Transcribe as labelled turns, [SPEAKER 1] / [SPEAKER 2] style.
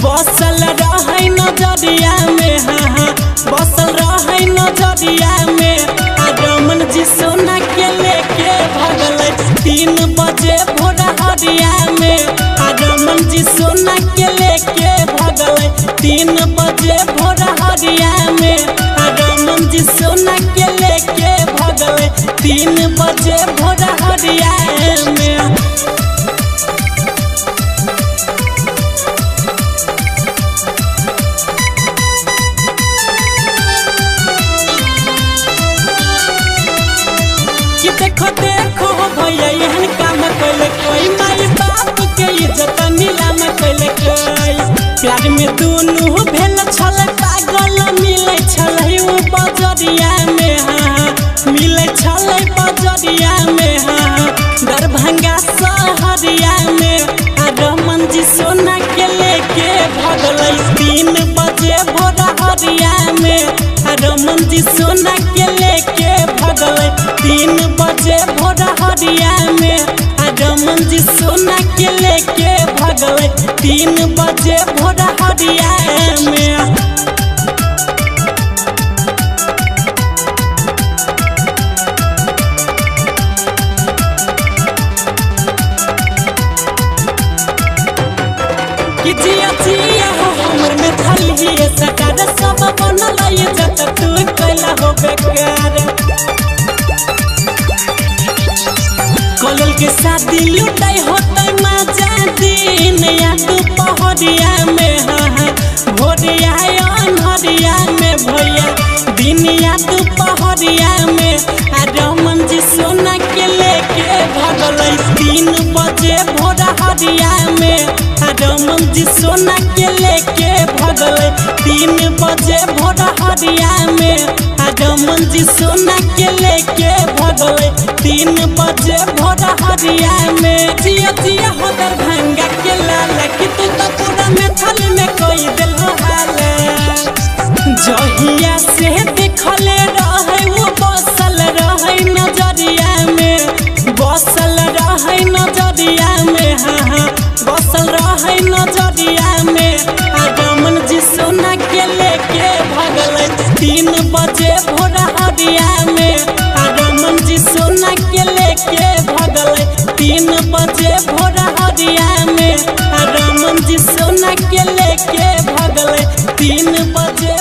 [SPEAKER 1] बसल रहे नजरिया में, हाँ बसल रहे नजरिया में। रमन जी सोना के लेके भगल 3 बजे भोर हरिया में। रमन जी सोना के लेके भगल 3 बजे भोर हरिया में। रमन जी सोना के लेके भगल 3 बजे भोर हरिया में। देखो देखो भैया यहन काम कैले कोई, माई बाप के इज्जत नीलाम कैले कोई। प्यार में दोनों भेल छल पागल, मिले छलै उ बजरिया में, हाँ मिले छलै बजरिया में, हाँ दरभंगा शहरिया में। रमन जी सोना के लेके भगल 3 बजे भोर हरिया में। रमन जी सोना के लेके भगल 3 बजे भोर हरिया में। रमन जी सोना के लेके भगल 3 बजे भोर हरिया में। कि जिया जिया हो हमर में थलिए सकार, सब बनल इज्जत तू कैला हो बेकार। कलल के शादी लुटाई होते मजा दिन या दोपहरिया में, हाँ भोरिया अनहरिया में भैया दिन या दोपहरिया में। रमन जी सोना के लेके भगल 3 बजे भोर हरिया में। रमन जी सोना के लेके भगल 3 बजे भोर हरिया में। रमन जी सोना के लेके भगल 3 बजे भोर हरिया में। जिया जिया हो दरभंगा के लाला, कि तू तो पूरा मैथिल में कोई दिल हो हाले। जहिया से देखले रहे वो बसल रहे नजरिया में, बसल रहे नजरिया में, हाँ बसल रहे नजरिया में। रमन जी सोना के लेके भगल 3 बजे भोर हरिया में। रमन जी सोना के लेके भगल 3 बजे भोर हरिया में। रमन जी सोना के लेके भगल 3 बजे